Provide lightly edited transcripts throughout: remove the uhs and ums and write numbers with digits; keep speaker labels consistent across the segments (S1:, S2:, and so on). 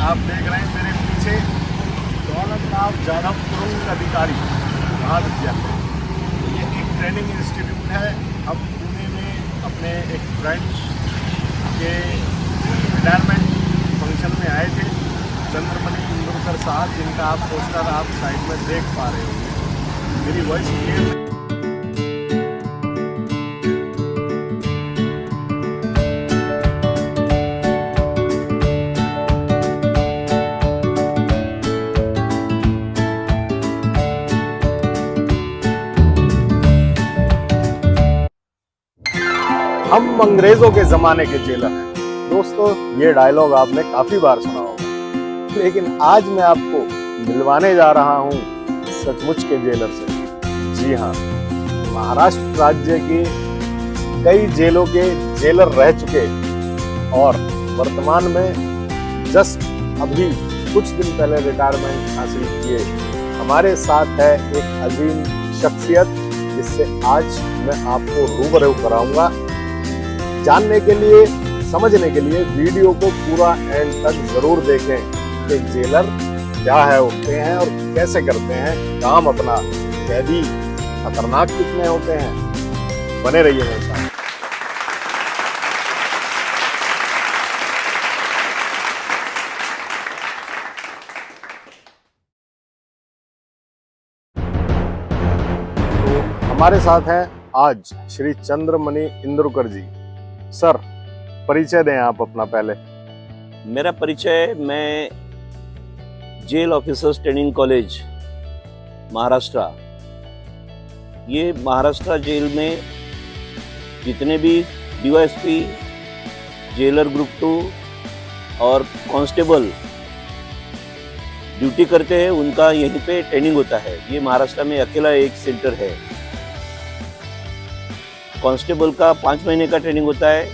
S1: आप देख रहे हैं मेरे पीछे दौलतराव जाधव तुरुंग अधिकारी महाविद्यालय, ये एक ट्रेनिंग इंस्टीट्यूट है। हम पुणे में अपने एक फ्रेंड के रिटायरमेंट फंक्शन में आए थे, चंद्रमणि इंदुरकर साहब, जिनका आप पोस्टर आप साइड में देख पा रहे होंगे। मेरी वॉइस क्लियर है? हम अंग्रेजों के जमाने के जेलर हैं। दोस्तों, ये डायलॉग आपने काफी बार सुना होगा, लेकिन आज मैं आपको मिलवाने जा रहा हूँ सचमुच के जेलर से। जी हाँ, महाराष्ट्र राज्य के कई जेलों के जेलर रह चुके और वर्तमान में जस्ट अभी कुछ दिन पहले रिटायरमेंट हासिल किए हमारे साथ है एक अजीम शख्सियत, जिससे आज मैं आपको रूबरू कराऊंगा। जानने के लिए, समझने के लिए वीडियो को पूरा एंड तक जरूर देखें कि जेलर क्या है होते हैं और कैसे करते हैं काम अपना, कैदी खतरनाक कितने होते हैं। बने रहिए मेरे साथ। तो हमारे साथ हैं आज श्री चंद्रमणि इंदुरकर जी। सर, परिचय दें आप अपना पहले।
S2: मेरा परिचय, मैं jail officers training college Maharashtra, ये महाराष्ट्र जेल में जितने भी डीवाईएसपी, जेलर ग्रुप 2 और कांस्टेबल ड्यूटी करते हैं, उनका यहीं पे ट्रेनिंग होता है। ये महाराष्ट्र में अकेला एक सेंटर है। कांस्टेबल का 5 महीने का ट्रेनिंग होता है,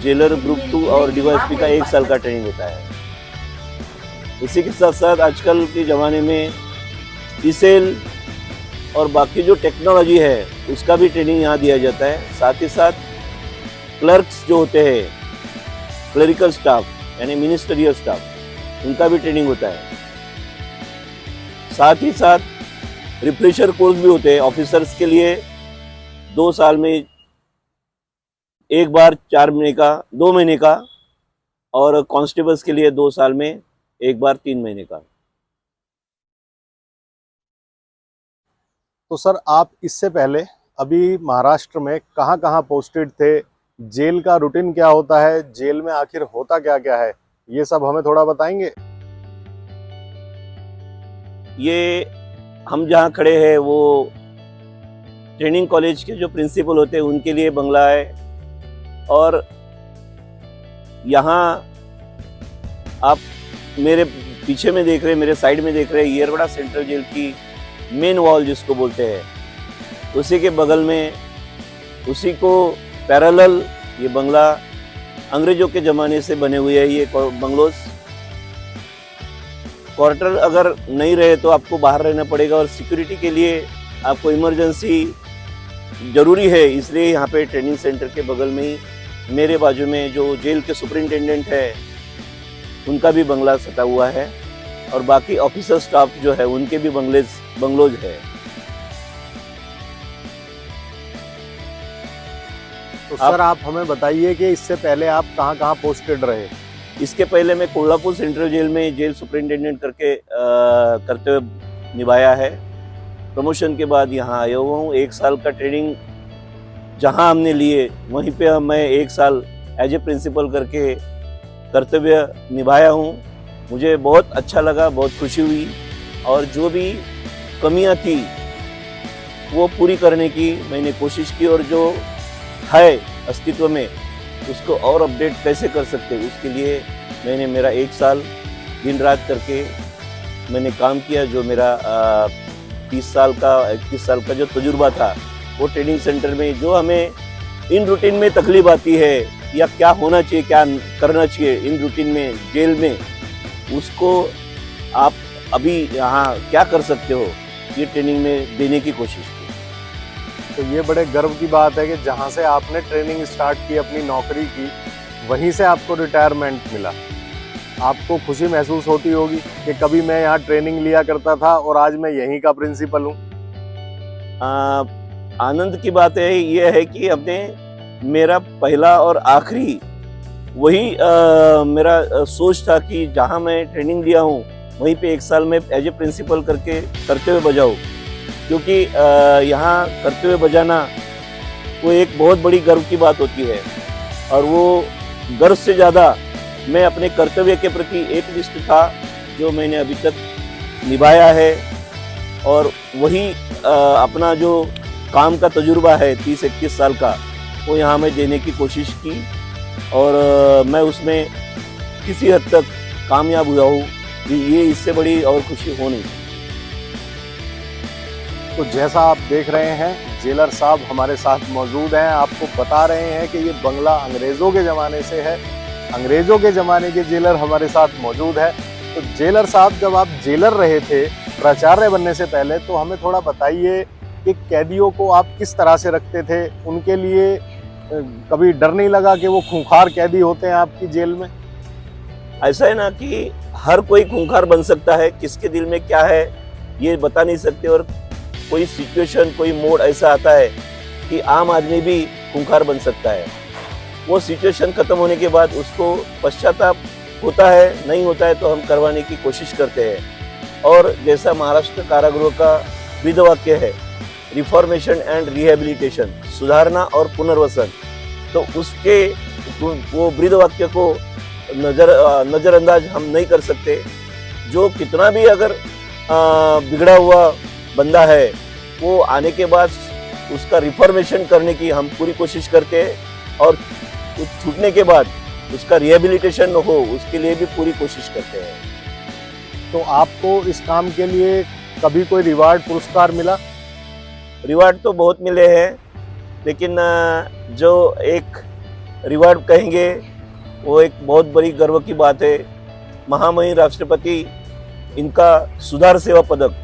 S2: जेलर ग्रुप 2 और डीवाईएसपी का 1 साल का ट्रेनिंग होता है। इसी के साथ साथ आजकल के ज़माने में ई-सेल और बाकी जो टेक्नोलॉजी है उसका भी ट्रेनिंग यहाँ दिया जाता है। साथ ही साथ क्लर्क्स जो होते हैं, क्लरिकल स्टाफ यानी मिनिस्टरियल स्टाफ, उनका भी ट्रेनिंग होता है। साथ ही साथ रिफ्रेशर कोर्स भी होते हैं ऑफिसर्स के लिए। 2 साल में एक बार 4 महीने का, 2 महीने का, और कांस्टेबल्स के लिए 2 साल में एक बार 3 महीने का।
S1: तो सर, आप इससे पहले अभी महाराष्ट्र में कहाँ पोस्टेड थे? जेल का रूटीन क्या होता है? जेल में आखिर होता क्या क्या है? ये सब हमें थोड़ा बताएंगे।
S2: ये हम जहाँ खड़े हैं वो ट्रेनिंग कॉलेज के जो प्रिंसिपल होते हैं उनके लिए बंगला है, और यहाँ आप मेरे पीछे में देख रहे हैं, मेरे साइड में देख रहे हैं, येरवड़ा सेंट्रल जेल की मेन वॉल जिसको बोलते हैं, उसी के बगल में, उसी को पैरेलल ये बंगला अंग्रेजों के ज़माने से बने हुए है। ये बंगलोज क्वार्टर अगर नहीं रहे तो आपको बाहर रहना पड़ेगा, और सिक्योरिटी के लिए आपको इमरजेंसी ज़रूरी है। इसलिए यहाँ पे ट्रेनिंग सेंटर के बगल में ही मेरे बाजू में जो जेल के सुपरिटेंडेंट है उनका भी बंगला सटा हुआ है, और बाकी ऑफिसर स्टाफ जो है उनके भी बंगलोज है।
S1: तो सर, आप हमें बताइए कि इससे पहले आप कहाँ पोस्टेड रहे?
S2: इसके पहले मैं कोल्हापुर सेंट्रल जेल में जेल सुपरिटेंडेंट करते हुए निभाया है। प्रमोशन के बाद यहाँ आया हुआ हूँ। 1 साल का ट्रेनिंग जहाँ हमने लिए वहीं पे मैं 1 साल एज ए प्रिंसिपल करके कर्तव्य निभाया हूँ। मुझे बहुत अच्छा लगा, बहुत खुशी हुई, और जो भी कमियाँ थी वो पूरी करने की मैंने कोशिश की, और जो है अस्तित्व में उसको और अपडेट कैसे कर सकते उसके लिए मैंने मेरा 1 साल दिन रात करके मैंने काम किया। जो मेरा 30 साल का 31 साल का जो तजुर्बा था वो ट्रेनिंग सेंटर में, जो हमें इन रूटीन में तकलीफ आती है या क्या होना चाहिए, क्या करना चाहिए इन रूटीन में जेल में, उसको आप अभी यहाँ क्या कर सकते हो, ये ट्रेनिंग में देने की कोशिश की।
S1: तो ये बड़े गर्व की बात है कि जहाँ से आपने ट्रेनिंग स्टार्ट की, अपनी नौकरी की, वहीं से आपको रिटायरमेंट मिला। आपको खुशी महसूस होती होगी कि कभी मैं यहाँ ट्रेनिंग लिया करता था और आज मैं यहीं का प्रिंसिपल हूँ।
S2: आनंद की बात है ये है कि हमने मेरा पहला और आखिरी वही मेरा सोच था कि जहाँ मैं ट्रेनिंग लिया हूँ वहीं पे 1 साल में एज ए प्रिंसिपल करते हुए बजाऊँ, क्योंकि यहाँ करते हुए बजाना वो एक बहुत बड़ी गर्व की बात होती है। और वो गर्व से ज़्यादा मैं अपने कर्तव्य के प्रति एकनिष्ठ था जो मैंने अभी तक निभाया है। और वही अपना जो काम का तजुर्बा है 30-31 साल का, वो यहाँ मैं देने की कोशिश की और मैं उसमें किसी हद तक कामयाब हुआ हूँ कि ये इससे बड़ी और खुशी हो नहीं।
S1: तो जैसा आप देख रहे हैं, जेलर साहब हमारे साथ मौजूद हैं। आपको बता रहे हैं कि ये बंगला अंग्रेज़ों के ज़माने से है, अंग्रेज़ों के ज़माने के जेलर हमारे साथ मौजूद है। तो जेलर साहब, जब आप जेलर रहे थे प्राचार्य बनने से पहले, तो हमें थोड़ा बताइए कि कैदियों को आप किस तरह से रखते थे? उनके लिए कभी डर नहीं लगा कि वो खूंखार कैदी होते हैं आपकी जेल में?
S2: ऐसा है ना कि हर कोई खूंखार बन सकता है, किसके दिल में क्या है ये बता नहीं सकते। और कोई सिचुएशन, कोई मोड ऐसा आता है कि आम आदमी भी खूंखार बन सकता है। वो सिचुएशन खत्म होने के बाद उसको पश्चाताप होता है, नहीं होता है तो हम करवाने की कोशिश करते हैं। और जैसा महाराष्ट्र कारागृह का ब्रीद वाक्य है, रिफॉर्मेशन एंड रिहेबिलिटेशन, सुधारना और पुनर्वसन, तो उसके वो ब्रीद वाक्य को नज़रअंदाज हम नहीं कर सकते। जो कितना भी अगर बिगड़ा हुआ बंदा है, वो आने के बाद उसका रिफॉर्मेशन करने की हम पूरी कोशिश करते हैं और छूटने के बाद उसका रिहेबिलिटेशन हो, उसके लिए भी पूरी कोशिश करते हैं।
S1: तो आपको इस काम के लिए कभी कोई रिवार्ड, पुरस्कार मिला?
S2: रिवार्ड तो बहुत मिले हैं, लेकिन जो एक रिवार्ड कहेंगे वो एक बहुत बड़ी गर्व की बात है। महामहिम राष्ट्रपति इनका सुधार सेवा पदक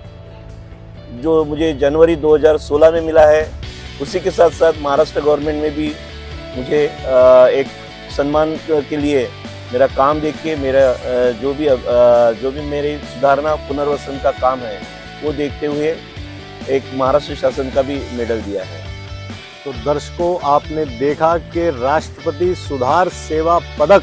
S2: जो मुझे जनवरी 2016 में मिला है, उसी के साथ साथ महाराष्ट्र गवर्नमेंट में भी मुझे एक सम्मान के लिए मेरा काम देख के, मेरा जो भी मेरे सुधारना पुनर्वसन का काम है वो देखते हुए एक महाराष्ट्र शासन का भी मेडल दिया है।
S1: तो दर्शकों, आपने देखा कि राष्ट्रपति सुधार सेवा पदक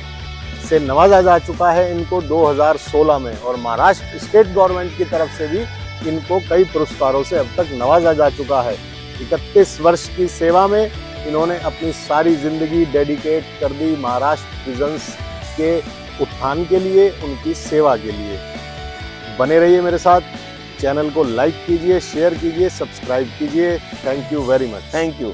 S1: से नवाजा जा चुका है इनको 2016 में, और महाराष्ट्र स्टेट गवर्नमेंट की तरफ से भी इनको कई पुरस्कारों से अब तक नवाजा जा चुका है। 31 वर्ष की सेवा में इन्होंने अपनी सारी जिंदगी डेडिकेट कर दी महाराष्ट्र प्रिजन्स के उत्थान के लिए, उनकी सेवा के लिए। बने रहिए मेरे साथ, चैनल को लाइक कीजिए, शेयर कीजिए, सब्सक्राइब कीजिए। Thank you very much.
S2: Thank you.